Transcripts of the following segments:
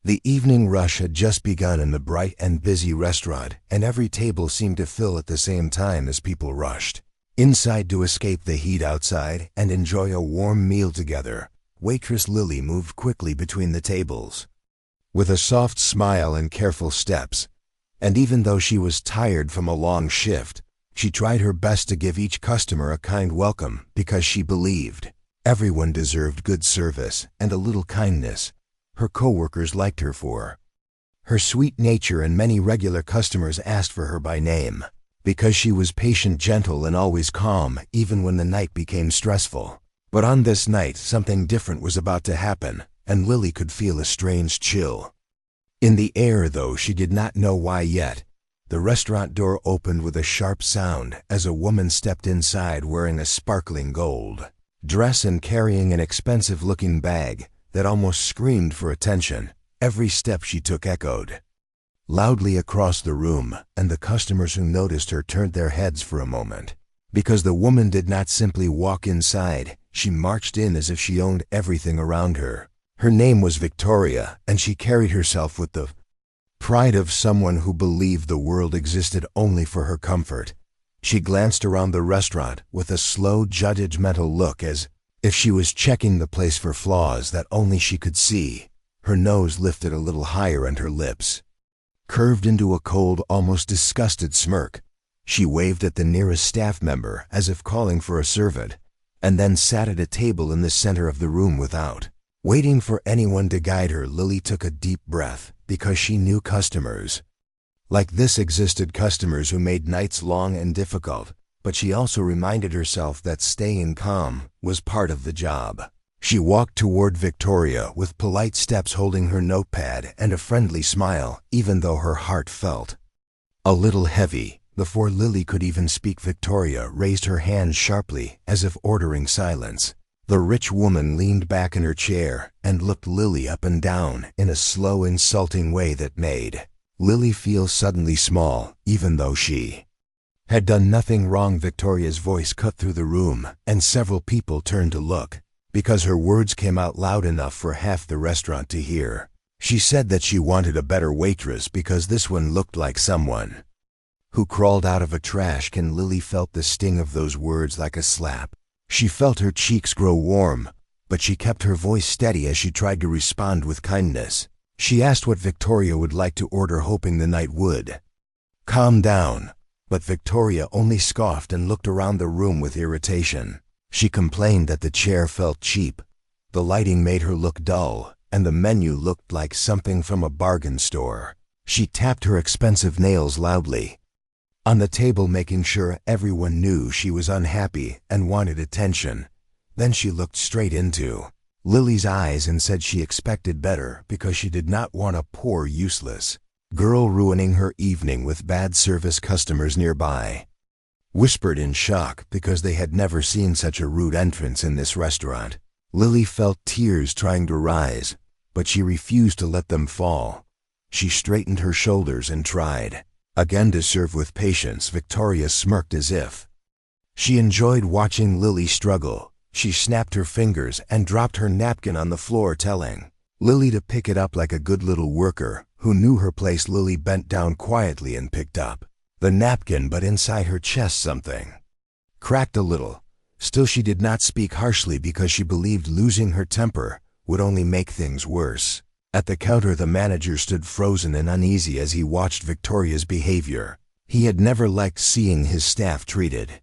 The evening rush had just begun in the bright and busy restaurant, and every table seemed to fill at the same time as people rushed inside to escape the heat outside and enjoy a warm meal together. Waitress Lily moved quickly between the tables, with a soft smile and careful steps, and even though she was tired from a long shift, she tried her best to give each customer a kind welcome because she believed everyone deserved good service and a little kindness. Her coworkers liked her for her sweet nature, and many regular customers asked for her by name because she was patient, gentle, and always calm, even when the night became stressful. But on this night, something different was about to happen, and Lily could feel a strange chill in the air, though she did not know why yet. The restaurant door opened with a sharp sound as a woman stepped inside wearing a sparkling gold dress and carrying an expensive-looking bag that almost screamed for attention. Every step she took echoed loudly across the room, and the customers who noticed her turned their heads for a moment. Because the woman did not simply walk inside, she marched in as if she owned everything around her. Her name was Victoria, and she carried herself with the pride of someone who believed the world existed only for her comfort. She glanced around the restaurant with a slow, judgmental look, as if she was checking the place for flaws that only she could see. Her nose lifted a little higher and her lips curved into a cold, almost disgusted smirk. She waved at the nearest staff member as if calling for a servant, and then sat at a table in the center of the room without waiting for anyone to guide her. Lily took a deep breath because she knew customers like this existed, customers who made nights long and difficult, but she also reminded herself that staying calm was part of the job. She walked toward Victoria with polite steps, holding her notepad and a friendly smile, even though her heart felt a little heavy. Before Lily could even speak, Victoria raised her hand sharply as if ordering silence. The rich woman leaned back in her chair and looked Lily up and down in a slow, insulting way that made Lily feel suddenly small, even though she had done nothing wrong. Victoria's voice cut through the room, and several people turned to look because her words came out loud enough for half the restaurant to hear. She said that she wanted a better waitress because this one looked like someone who crawled out of a trash can. Lily felt the sting of those words like a slap. She felt her cheeks grow warm, but she kept her voice steady as she tried to respond with kindness. She asked what Victoria would like to order, hoping the night would calm down, but Victoria only scoffed and looked around the room with irritation. She complained that the chair felt cheap, the lighting made her look dull, and the menu looked like something from a bargain store. She tapped her expensive nails loudly on the table, making sure everyone knew she was unhappy and wanted attention. Then she looked straight into Lily's eyes and said she expected better because she did not want a poor, useless girl ruining her evening with bad service. Customers nearby whispered in shock because they had never seen such a rude entrance in this restaurant. Lily felt tears trying to rise, but she refused to let them fall. She straightened her shoulders and tried again to serve with patience. Victoria smirked as if she enjoyed watching Lily struggle. She snapped her fingers and dropped her napkin on the floor, telling Lily to pick it up like a good little worker who knew her place. Lily bent down quietly and picked up the napkin, but inside her chest something cracked a little. Still, she did not speak harshly because she believed losing her temper would only make things worse. At the counter, the manager stood frozen and uneasy as he watched Victoria's behavior. He had never liked seeing his staff treated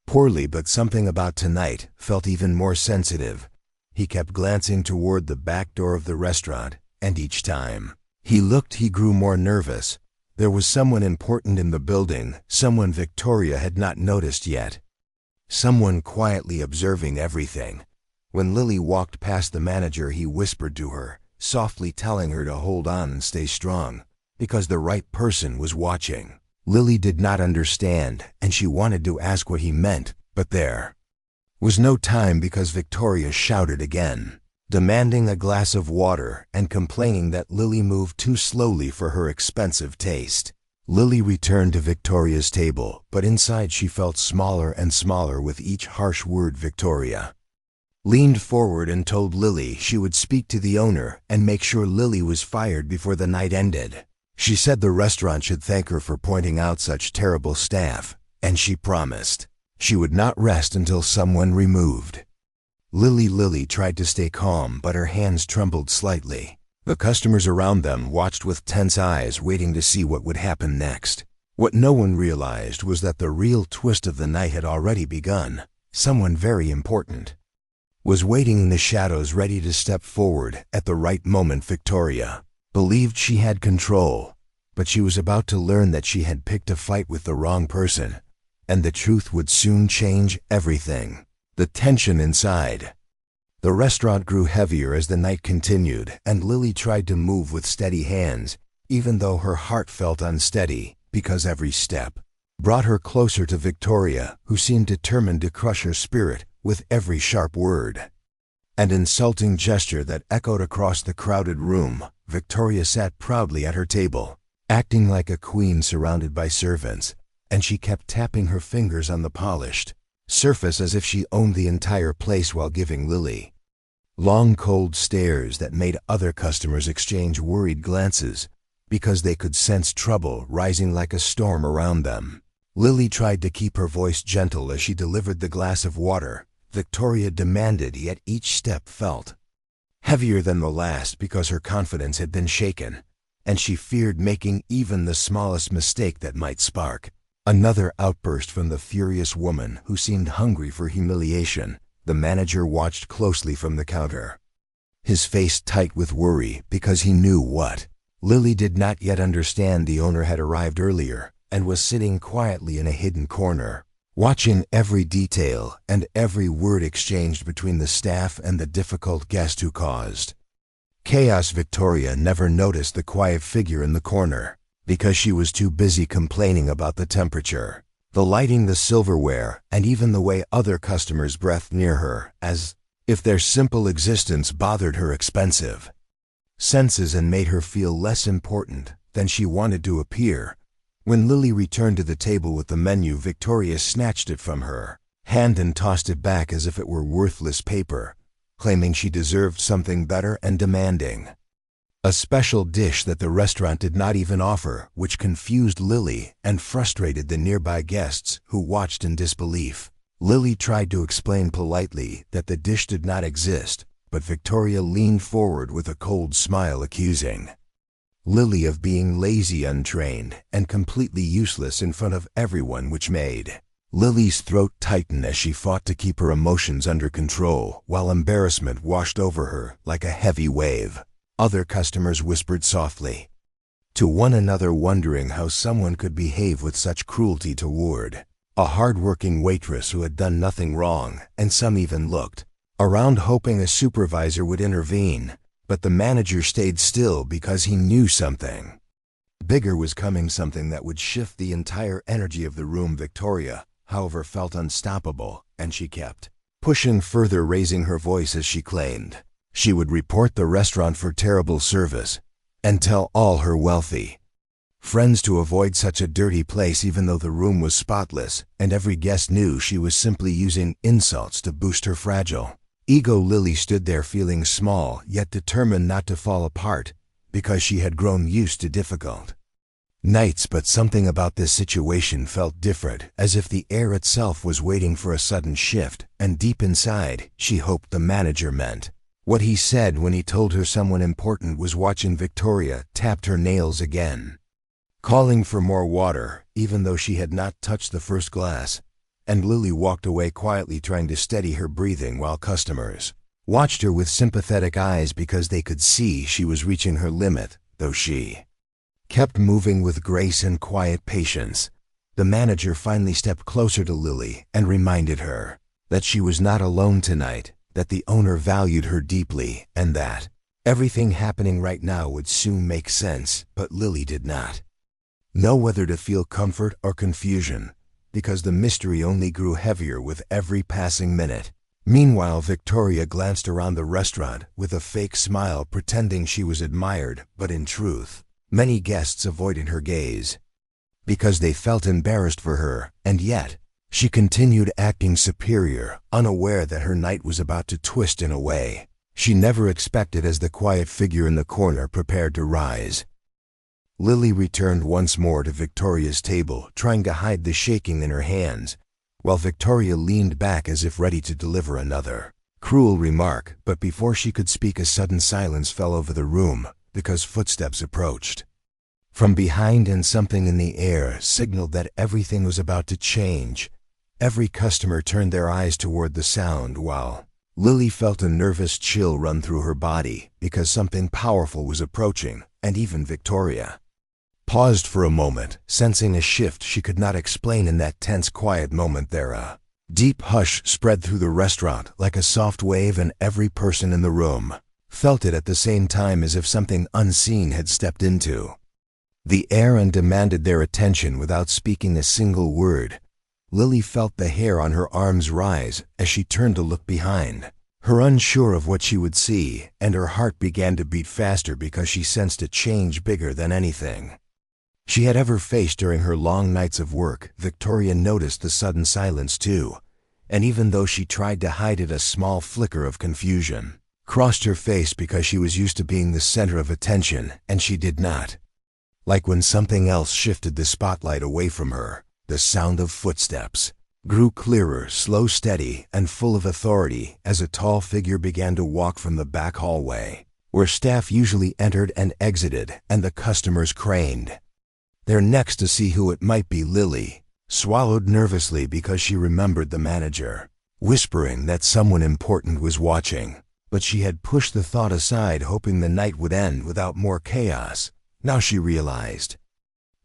poorly, but something about tonight felt even more sensitive. He kept glancing toward the back door of the restaurant, and each time he looked, he grew more nervous. There was someone important in the building, someone Victoria had not noticed yet, someone quietly observing everything. When Lily walked past the manager, he whispered to her, softly telling her to hold on and stay strong, because the right person was watching. Lily did not understand, and she wanted to ask what he meant, but there was no time because Victoria shouted again, demanding a glass of water and complaining that Lily moved too slowly for her expensive taste. Lily returned to Victoria's table, but inside she felt smaller and smaller with each harsh word Victoria leaned forward and told Lily she would speak to the owner and make sure Lily was fired before the night ended. She said the restaurant should thank her for pointing out such terrible staff, and she promised she would not rest until someone removed. Lily tried to stay calm, but her hands trembled slightly. The customers around them watched with tense eyes, waiting to see what would happen next. What no one realized was that the real twist of the night had already begun. Someone very important was waiting in the shadows, ready to step forward at the right moment. Victoria believed she had control, but she was about to learn that she had picked a fight with the wrong person, and the truth would soon change everything. The tension inside the restaurant grew heavier as the night continued, and Lily tried to move with steady hands, even though her heart felt unsteady, because every step brought her closer to Victoria, who seemed determined to crush her spirit with every sharp word and insulting gesture that echoed across the crowded room. Victoria sat proudly at her table, acting like a queen surrounded by servants, and she kept tapping her fingers on the polished surface as if she owned the entire place while giving Lily long, cold stares that made other customers exchange worried glances because they could sense trouble rising like a storm around them. Lily tried to keep her voice gentle as she delivered the glass of water Victoria demanded, yet each step felt heavier than the last because her confidence had been shaken, and she feared making even the smallest mistake that might spark another outburst from the furious woman who seemed hungry for humiliation. The manager watched closely from the counter, his face tight with worry because he knew what Lily did not yet understand. The owner had arrived earlier and was sitting quietly in a hidden corner, watching every detail and every word exchanged between the staff and the difficult guest who caused chaos. Victoria never noticed the quiet figure in the corner because she was too busy complaining about the temperature, the lighting, the silverware, and even the way other customers breathed near her, as if their simple existence bothered her expensive senses and made her feel less important than she wanted to appear. When Lily returned to the table with the menu, Victoria snatched it from her hand and tossed it back as if it were worthless paper, claiming she deserved something better and demanding a special dish that the restaurant did not even offer, which confused Lily and frustrated the nearby guests who watched in disbelief. Lily tried to explain politely that the dish did not exist, but Victoria leaned forward with a cold smile, accusing Lily of being lazy, untrained, and completely useless in front of everyone, which made Lily's throat tighten as she fought to keep her emotions under control while embarrassment washed over her like a heavy wave. Other customers whispered softly to one another, wondering how someone could behave with such cruelty toward a hard-working waitress who had done nothing wrong, and some even looked around hoping a supervisor would intervene. But the manager stayed still because he knew something bigger was coming, something that would shift the entire energy of the room. Victoria, however, felt unstoppable, and she kept pushing further, raising her voice as she claimed she would report the restaurant for terrible service and tell all her wealthy friends to avoid such a dirty place, even though the room was spotless and every guest knew she was simply using insults to boost her fragile ego. Lily stood there feeling small yet determined not to fall apart because she had grown used to difficult nights, but something about this situation felt different, as if the air itself was waiting for a sudden shift, and deep inside, she hoped the manager meant what he said when he told her someone important was watching. Victoria tapped her nails again, calling for more water, even though she had not touched the first glass, and Lily walked away quietly, trying to steady her breathing while customers watched her with sympathetic eyes because they could see she was reaching her limit, though she kept moving with grace and quiet patience. The manager finally stepped closer to Lily and reminded her that she was not alone tonight, that the owner valued her deeply, and that everything happening right now would soon make sense. But Lily did not know whether to feel comfort or confusion, because the mystery only grew heavier with every passing minute. Meanwhile, Victoria glanced around the restaurant with a fake smile, pretending she was admired, but in truth, many guests avoided her gaze because they felt embarrassed for her, and yet She continued acting superior, unaware that her night was about to twist in a way she never expected as the quiet figure in the corner prepared to rise. Lily returned once more to Victoria's table, trying to hide the shaking in her hands, while Victoria leaned back as if ready to deliver another cruel remark, but before she could speak a sudden silence fell over the room because footsteps approached from behind and something in the air signaled that everything was about to change. Every customer turned their eyes toward the sound while Lily felt a nervous chill run through her body because something powerful was approaching, and even Victoria paused for a moment, sensing a shift she could not explain in that tense quiet moment. A deep hush spread through the restaurant like a soft wave, and every person in the room felt it at the same time, as if something unseen had stepped into the air and demanded their attention without speaking a single word. Lily felt the hair on her arms rise as she turned to look behind her, unsure of what she would see, and her heart began to beat faster because she sensed a change bigger than anything she had ever faced during her long nights of work. Victoria noticed the sudden silence too, and even though she tried to hide it, a small flicker of confusion crossed her face because she was used to being the center of attention, and she did not. Like when something else shifted the spotlight away from her. The sound of footsteps grew clearer, slow, steady, and full of authority as a tall figure began to walk from the back hallway, where staff usually entered and exited, and the customers craned their necks to see who it might be. Lily swallowed nervously because she remembered the manager whispering that someone important was watching, but she had pushed the thought aside, hoping the night would end without more chaos. Now she realized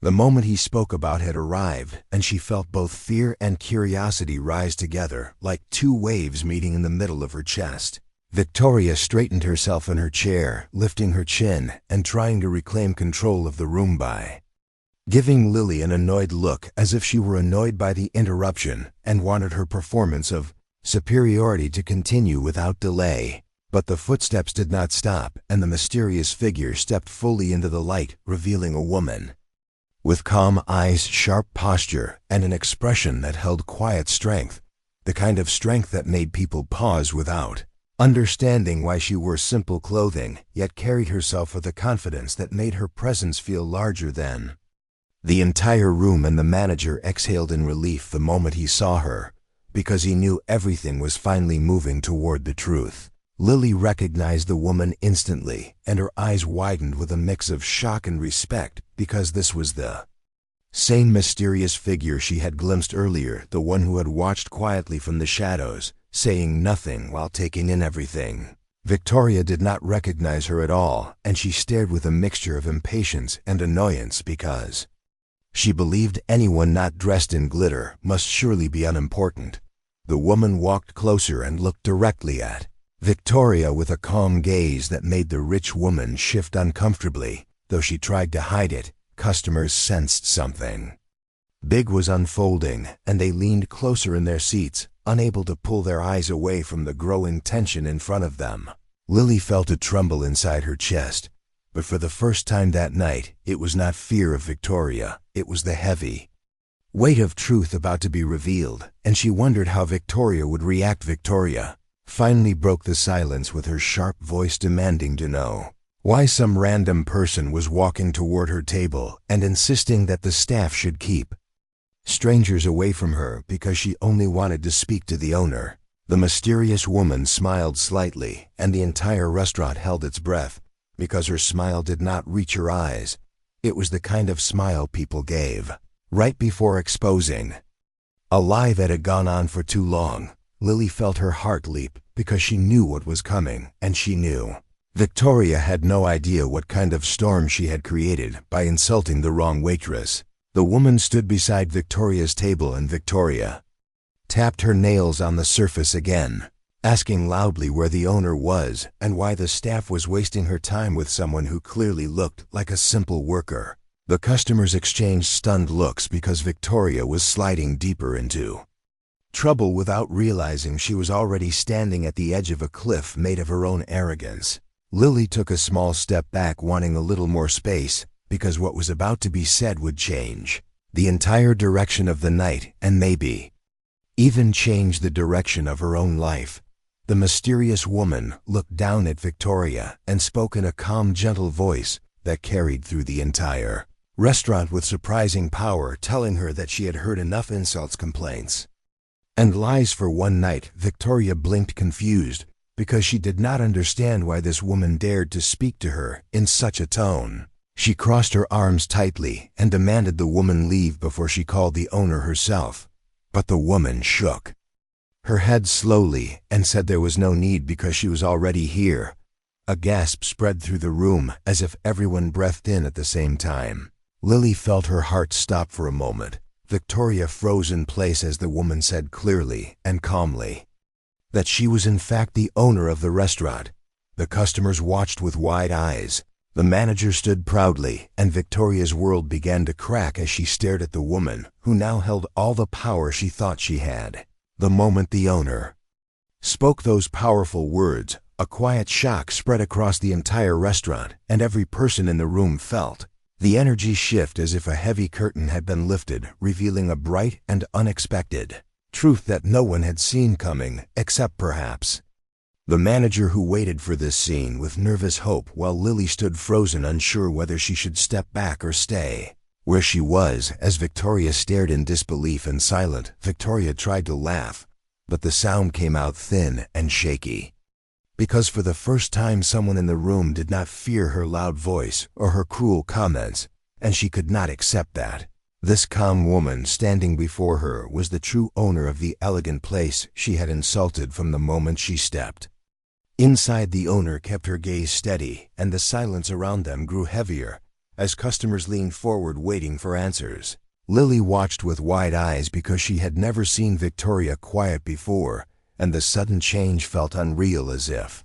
the moment he spoke about had arrived, and she felt both fear and curiosity rise together like two waves meeting in the middle of her chest. Victoria straightened herself in her chair, lifting her chin and trying to reclaim control of the room by giving Lily an annoyed look, as if she were annoyed by the interruption and wanted her performance of superiority to continue without delay. But the footsteps did not stop, and the mysterious figure stepped fully into the light, revealing a woman with calm eyes, sharp posture, and an expression that held quiet strength, the kind of strength that made people pause without understanding why she wore simple clothing, yet carried herself with a confidence that made her presence feel larger than the entire room. And the manager exhaled in relief the moment he saw her, because he knew everything was finally moving toward the truth. Lily recognized the woman instantly, and her eyes widened with a mix of shock and respect, because this was the same mysterious figure she had glimpsed earlier, the one who had watched quietly from the shadows, saying nothing while taking in everything. Victoria did not recognize her at all, and she stared with a mixture of impatience and annoyance because she believed anyone not dressed in glitter must surely be unimportant. The woman walked closer and looked directly at Victoria with a calm gaze that made the rich woman shift uncomfortably. Though she tried to hide it, customers sensed something big was unfolding, and they leaned closer in their seats, unable to pull their eyes away from the growing tension in front of them. Lily felt a tremble inside her chest, but for the first time that night, it was not fear of Victoria, it was the heavy weight of truth about to be revealed, and she wondered how Victoria would react. Victoria finally broke the silence with her sharp voice, demanding to know why some random person was walking toward her table and insisting that the staff should keep strangers away from her because she only wanted to speak to the owner. The mysterious woman smiled slightly, and the entire restaurant held its breath because her smile did not reach her eyes. It was the kind of smile people gave right before exposing a lie that had gone on for too long. Lily felt her heart leap because she knew what was coming, and she knew Victoria had no idea what kind of storm she had created by insulting the wrong waitress. The woman stood beside Victoria's table, and Victoria tapped her nails on the surface again, asking loudly where the owner was and why the staff was wasting her time with someone who clearly looked like a simple worker. The customers exchanged stunned looks because Victoria was sliding deeper into trouble without realizing she was already standing at the edge of a cliff made of her own arrogance. Lily took a small step back, wanting a little more space, because what was about to be said would change the entire direction of the night and maybe even change the direction of her own life. The mysterious woman looked down at Victoria and spoke in a calm, gentle voice that carried through the entire restaurant with surprising power, telling her that she had heard enough insults, complaints, and lies for one night. Victoria blinked, confused, because she did not understand why this woman dared to speak to her in such a tone. She crossed her arms tightly and demanded the woman leave before she called the owner herself. But the woman shook her head slowly and said there was no need because she was already here. A gasp spread through the room as if everyone breathed in at the same time. Lily felt her heart stop for a moment. Victoria froze in place as the woman said clearly and calmly that she was in fact the owner of the restaurant. The customers watched with wide eyes. The manager stood proudly, and Victoria's world began to crack as she stared at the woman who now held all the power she thought she had. The moment the owner spoke those powerful words, a quiet shock spread across the entire restaurant, and every person in the room felt the energy shift as if a heavy curtain had been lifted, revealing a bright and unexpected truth that no one had seen coming, except perhaps the manager, who waited for this scene with nervous hope while Lily stood frozen, unsure whether she should step back or stay where she was. As Victoria stared in disbelief and silent, Victoria tried to laugh, but the sound came out thin and shaky. Because for the first time someone in the room did not fear her loud voice or her cruel comments, and she could not accept that. This calm woman standing before her was the true owner of the elegant place she had insulted from the moment she stepped inside. The owner kept her gaze steady, and the silence around them grew heavier as customers leaned forward waiting for answers. Lily watched with wide eyes because she had never seen Victoria quiet before, and the sudden change felt unreal, as if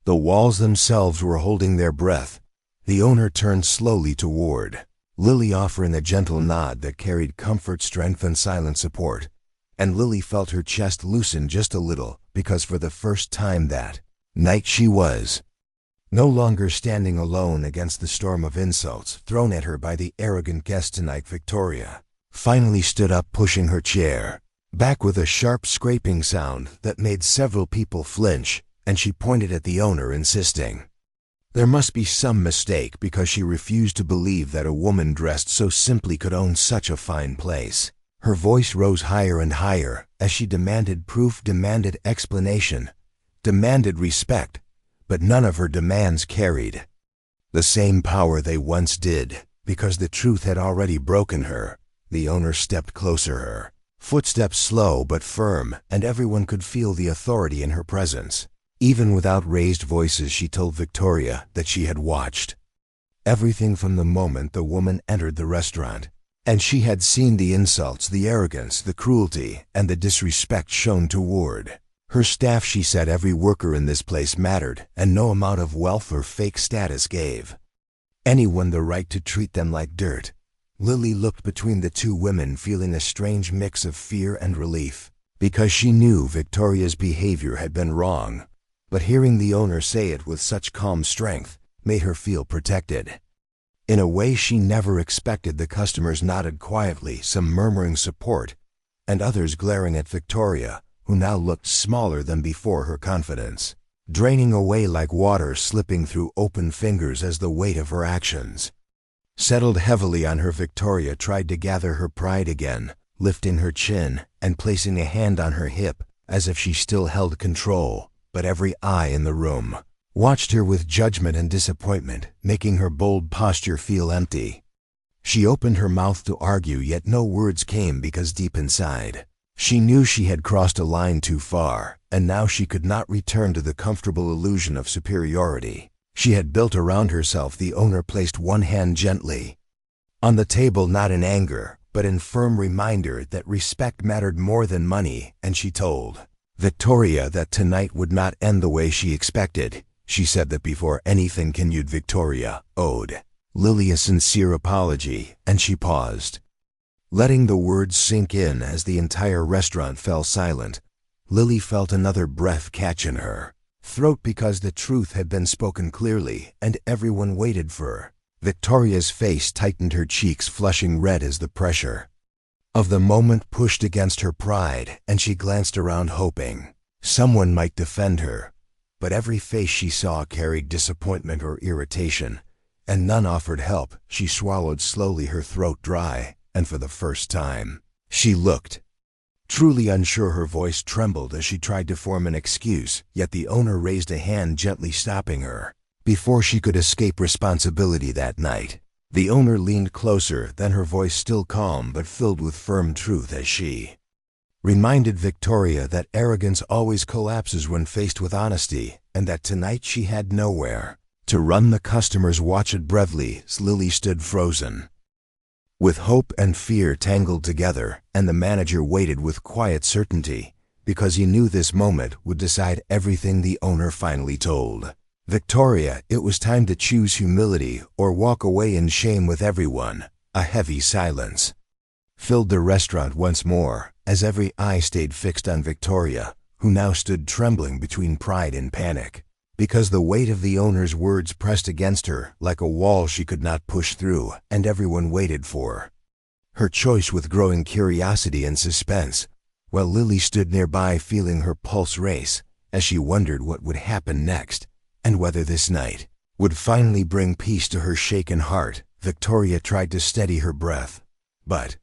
the walls themselves were holding their breath. The owner turned slowly toward Lily, offering a gentle nod that carried comfort, strength, and silent support. And Lily felt her chest loosen just a little, because for the first time that night she was no longer standing alone against the storm of insults thrown at her by the arrogant guest tonight. Victoria finally stood up, pushing her chair back with a sharp scraping sound that made several people flinch, and she pointed at the owner, insisting there must be some mistake, because she refused to believe that a woman dressed so simply could own such a fine place. Her voice rose higher and higher as she demanded proof, demanded explanation, demanded respect, but none of her demands carried the same power they once did, because the truth had already broken her. The owner stepped closer, her footsteps slow but firm, and everyone could feel the authority in her presence. Even without raised voices, she told Victoria that she had watched everything from the moment the woman entered the restaurant, and she had seen the insults, the arrogance, the cruelty, and the disrespect shown toward her staff. She said every worker in this place mattered, and no amount of wealth or fake status gave anyone the right to treat them like dirt. Lily looked between the two women, feeling a strange mix of fear and relief, because she knew Victoria's behavior had been wrong. But hearing the owner say it with such calm strength made her feel protected in a way she never expected. The customers nodded quietly, some murmuring support, and others glaring at Victoria, who now looked smaller than before, her confidence draining away like water slipping through open fingers as the weight of her actions settled heavily on her. Victoria tried to gather her pride again, lifting her chin and placing a hand on her hip as if she still held control. But every eye in the room watched her with judgment and disappointment, making her bold posture feel empty. She opened her mouth to argue, yet no words came, because deep inside she knew she had crossed a line too far, and now she could not return to the comfortable illusion of superiority she had built around herself. The owner placed one hand gently on the table, not in anger, but in firm reminder that respect mattered more than money, and she told Victoria that tonight would not end the way she expected. She said that before anything continued, Victoria owed Lily a sincere apology, and she paused, letting the words sink in. As the entire restaurant fell silent, Lily felt another breath catch in her throat, because the truth had been spoken clearly, and everyone waited for Victoria's face tightened, her cheeks flushing red as the pressure of the moment pushed against her pride, and she glanced around hoping someone might defend her. But every face she saw carried disappointment or irritation, and none offered help. She swallowed slowly, her throat dry, and for the first time, she looked truly unsure. Her voice trembled as she tried to form an excuse, yet the owner raised a hand, gently stopping her before she could escape responsibility that night. The owner leaned closer, then her voice still calm but filled with firm truth as she reminded Victoria that arrogance always collapses when faced with honesty, and that tonight she had nowhere to run. The customers watched breathlessly as Lily stood frozen, with hope and fear tangled together, and the manager waited with quiet certainty, because he knew this moment would decide everything. The owner finally told Victoria it was time to choose humility or walk away in shame. With everyone, a heavy silence filled the restaurant once more, as every eye stayed fixed on Victoria, who now stood trembling between pride and panic, because the weight of the owner's words pressed against her like a wall she could not push through, and everyone waited for her choice with growing curiosity and suspense, while Lily stood nearby feeling her pulse race as she wondered what would happen next, and whether this night would finally bring peace to her shaken heart. Victoria tried to steady her breath, but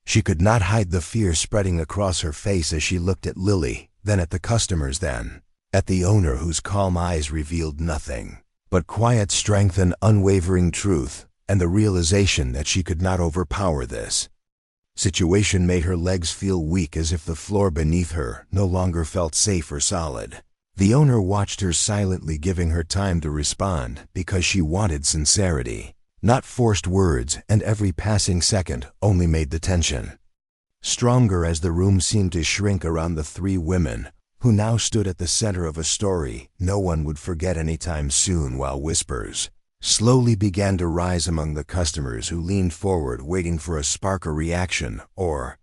she could not hide the fear spreading across her face as she looked at Lily, then at the customers, then at the owner, whose calm eyes revealed nothing but quiet strength and unwavering truth, and the realization that she could not overpower this situation made her legs feel weak, as if the floor beneath her no longer felt safe or solid. The owner watched her silently, giving her time to respond, because she wanted sincerity, not forced words, and every passing second only made the tension stronger as the room seemed to shrink around the three women who now stood at the center of a story no one would forget anytime soon. While whispers slowly began to rise among the customers who leaned forward, waiting for a spark, a reaction, or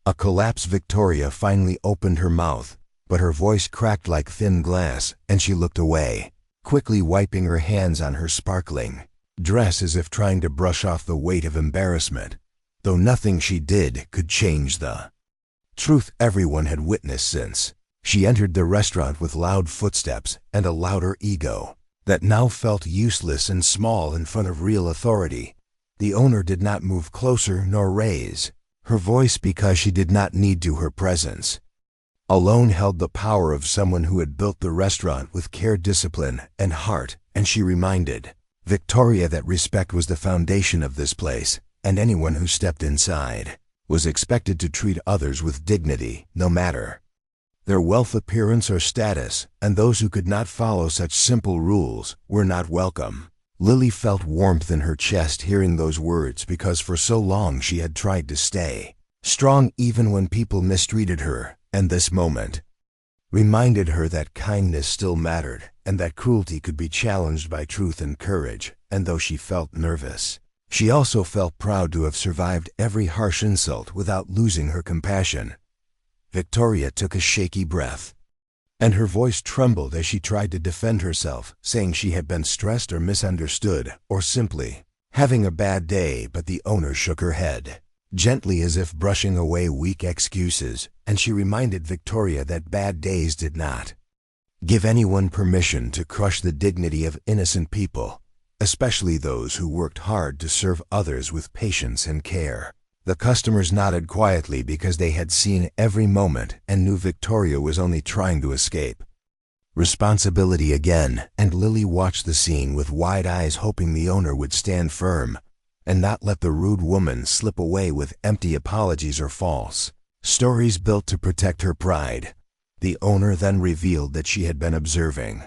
a collapse, Victoria finally opened her mouth, but her voice cracked like thin glass, and she looked away, quickly wiping her hands on her sparkling dress as if trying to brush off the weight of embarrassment, though nothing she did could change the truth everyone had witnessed since she entered the restaurant, with loud footsteps and a louder ego that now felt useless and small in front of real authority. The owner did not move closer nor raise her voice, because she did not need to. Her presence alone held the power of someone who had built the restaurant with care, discipline, and heart, and she reminded Victoria that respect was the foundation of this place, and anyone who stepped inside was expected to treat others with dignity, no matter their wealth, appearance, or status, and those who could not follow such simple rules were not welcome. Lily felt warmth in her chest hearing those words, because for so long she had tried to stay strong even when people mistreated her, and this moment reminded her that kindness still mattered, and that cruelty could be challenged by truth and courage. And though she felt nervous, she also felt proud to have survived every harsh insult without losing her compassion. Victoria took a shaky breath, and her voice trembled as she tried to defend herself, saying she had been stressed or misunderstood, or simply having a bad day. But the owner shook her head gently, as if brushing away weak excuses, and she reminded Victoria that bad days did not give anyone permission to crush the dignity of innocent people, especially those who worked hard to serve others with patience and care. The customers nodded quietly, because they had seen every moment and knew Victoria was only trying to escape responsibility again, and Lily watched the scene with wide eyes, hoping the owner would stand firm and not let the rude woman slip away with empty apologies or false stories built to protect her pride. The owner then revealed that she had been observing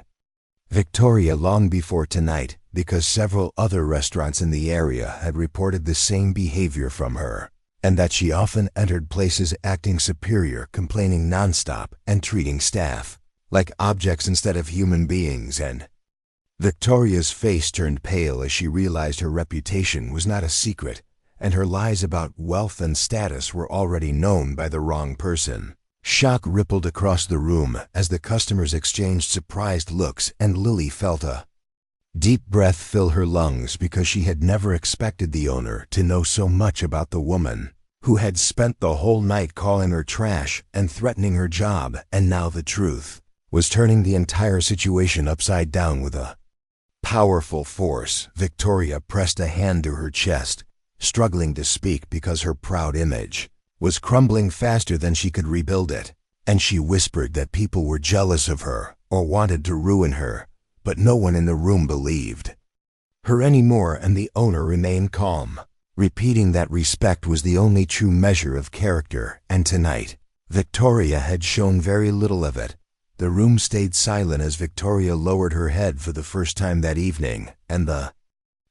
Victoria long before tonight, because several other restaurants in the area had reported the same behavior from her, and that she often entered places acting superior, complaining nonstop, and treating staff like objects instead of human beings. And Victoria's face turned pale as she realized her reputation was not a secret, and her lies about wealth and status were already known by the wrong person. Shock rippled across the room as the customers exchanged surprised looks, and Lily felt a deep breath fill her lungs, because she had never expected the owner to know so much about the woman who had spent the whole night calling her trash and threatening her job, and now the truth was turning the entire situation upside down with a powerful force. Victoria pressed a hand to her chest, struggling to speak because her proud image was crumbling faster than she could rebuild it, and she whispered that people were jealous of her or wanted to ruin her, but no one in the room believed her anymore, and the owner remained calm, repeating that respect was the only true measure of character, and tonight, Victoria had shown very little of it. The room stayed silent as Victoria lowered her head for the first time that evening, and the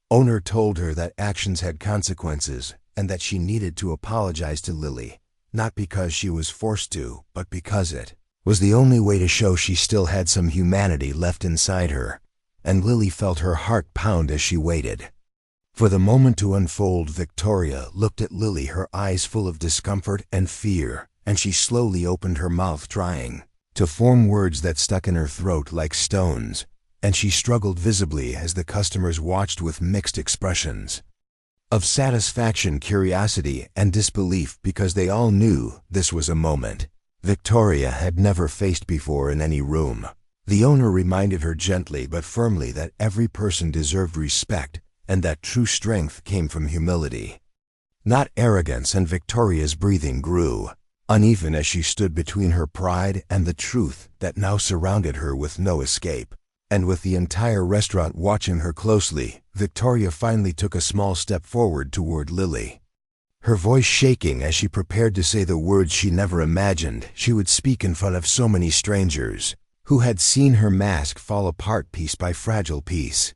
owner told her that actions had consequences and that she needed to apologize to Lily, not because she was forced to, but because it was the only way to show she still had some humanity left inside her, and Lily felt her heart pound as she waited for the moment to unfold. Victoria looked at Lily, her eyes full of discomfort and fear, and she slowly opened her mouth, trying to form words that stuck in her throat like stones, and she struggled visibly as the customers watched with mixed expressions of satisfaction, curiosity, and disbelief, because they all knew this was a moment Victoria had never faced before in any room. The owner reminded her gently but firmly that every person deserved respect, and that true strength came from humility, not arrogance, and Victoria's breathing grew uneven as she stood between her pride and the truth that now surrounded her with no escape. And with the entire restaurant watching her closely, Victoria finally took a small step forward toward Lily, her voice shaking as she prepared to say the words she never imagined she would speak in front of so many strangers who had seen her mask fall apart piece by fragile piece.